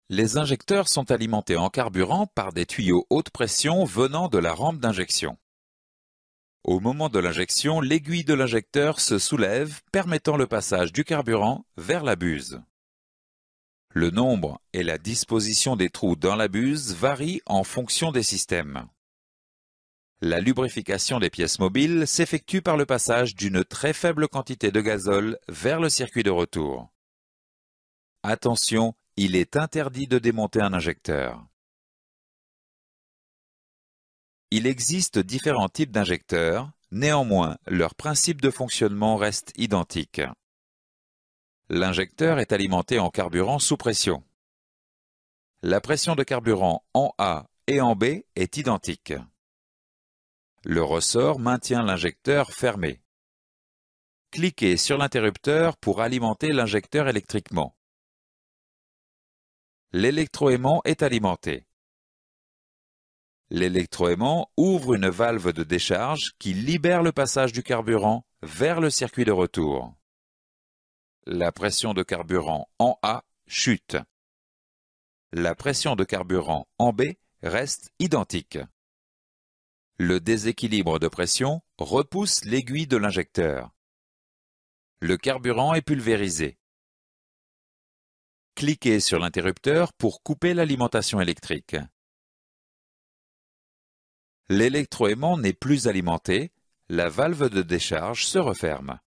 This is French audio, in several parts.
Les injecteurs sont alimentés en carburant par des tuyaux haute pression venant de la rampe d'injection. Au moment de l'injection, l'aiguille de l'injecteur se soulève, permettant le passage du carburant vers la buse. Le nombre et la disposition des trous dans la buse varient en fonction des systèmes. La lubrification des pièces mobiles s'effectue par le passage d'une très faible quantité de gazole vers le circuit de retour. Attention, il est interdit de démonter un injecteur. Il existe différents types d'injecteurs, néanmoins, leur principe de fonctionnement reste identique. L'injecteur est alimenté en carburant sous pression. La pression de carburant en A et en B est identique. Le ressort maintient l'injecteur fermé. Cliquez sur l'interrupteur pour alimenter l'injecteur électriquement. L'électroaimant est alimenté. L'électroaimant ouvre une valve de décharge qui libère le passage du carburant vers le circuit de retour. La pression de carburant en A chute. La pression de carburant en B reste identique. Le déséquilibre de pression repousse l'aiguille de l'injecteur. Le carburant est pulvérisé. Cliquez sur l'interrupteur pour couper l'alimentation électrique. L'électroaimant n'est plus alimenté, la valve de décharge se referme.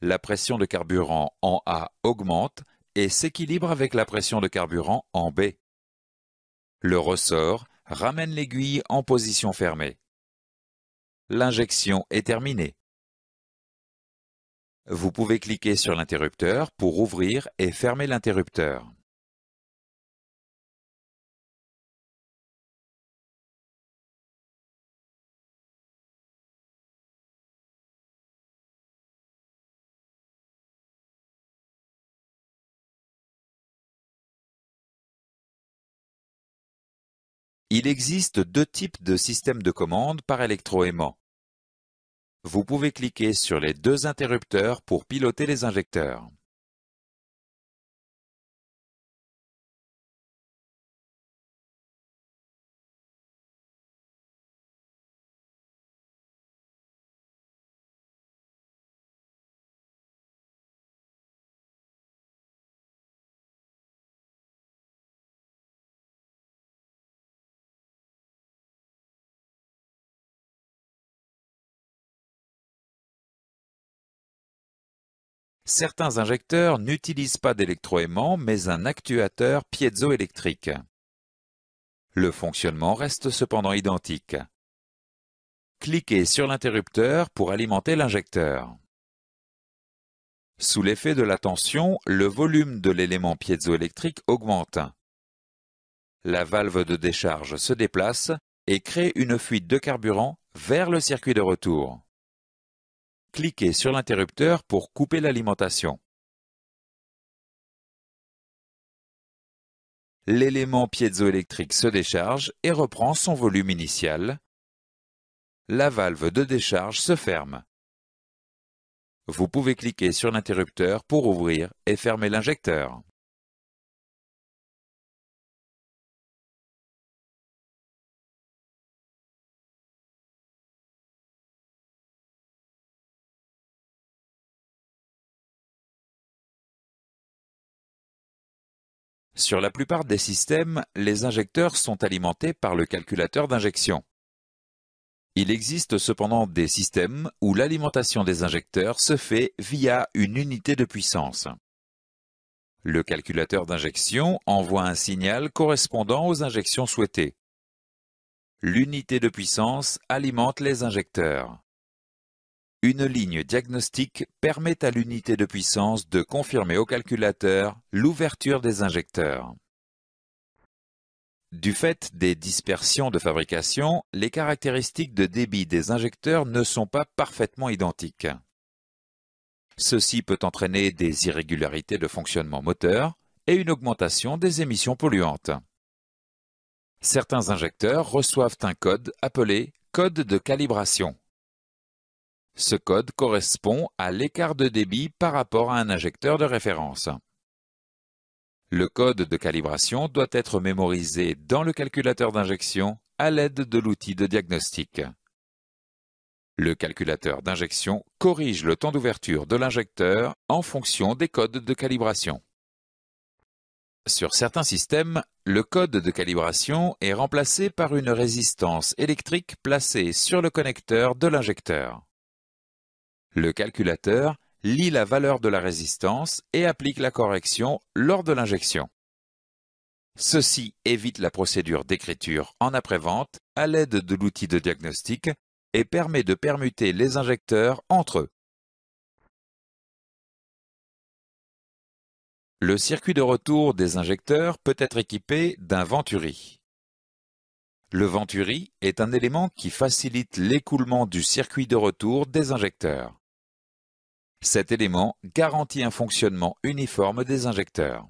La pression de carburant en A augmente et s'équilibre avec la pression de carburant en B. Le ressort ramène l'aiguille en position fermée. L'injection est terminée. Vous pouvez cliquer sur l'interrupteur pour ouvrir et fermer l'interrupteur. Il existe deux types de systèmes de commande par électroaimant. Vous pouvez cliquer sur les deux interrupteurs pour piloter les injecteurs. Certains injecteurs n'utilisent pas d'électroaimant mais un actuateur piézoélectrique. Le fonctionnement reste cependant identique. Cliquez sur l'interrupteur pour alimenter l'injecteur. Sous l'effet de la tension, le volume de l'élément piézoélectrique augmente. La valve de décharge se déplace et crée une fuite de carburant vers le circuit de retour. Cliquez sur l'interrupteur pour couper l'alimentation. L'élément piézoélectrique se décharge et reprend son volume initial. La valve de décharge se ferme. Vous pouvez cliquer sur l'interrupteur pour ouvrir et fermer l'injecteur. Sur la plupart des systèmes, les injecteurs sont alimentés par le calculateur d'injection. Il existe cependant des systèmes où l'alimentation des injecteurs se fait via une unité de puissance. Le calculateur d'injection envoie un signal correspondant aux injections souhaitées. L'unité de puissance alimente les injecteurs. Une ligne diagnostique permet à l'unité de puissance de confirmer au calculateur l'ouverture des injecteurs. Du fait des dispersions de fabrication, les caractéristiques de débit des injecteurs ne sont pas parfaitement identiques. Ceci peut entraîner des irrégularités de fonctionnement moteur et une augmentation des émissions polluantes. Certains injecteurs reçoivent un code appelé code de calibration. Ce code correspond à l'écart de débit par rapport à un injecteur de référence. Le code de calibration doit être mémorisé dans le calculateur d'injection à l'aide de l'outil de diagnostic. Le calculateur d'injection corrige le temps d'ouverture de l'injecteur en fonction des codes de calibration. Sur certains systèmes, le code de calibration est remplacé par une résistance électrique placée sur le connecteur de l'injecteur. Le calculateur lit la valeur de la résistance et applique la correction lors de l'injection. Ceci évite la procédure d'écriture en après-vente à l'aide de l'outil de diagnostic et permet de permuter les injecteurs entre eux. Le circuit de retour des injecteurs peut être équipé d'un venturi. Le venturi est un élément qui facilite l'écoulement du circuit de retour des injecteurs. Cet élément garantit un fonctionnement uniforme des injecteurs.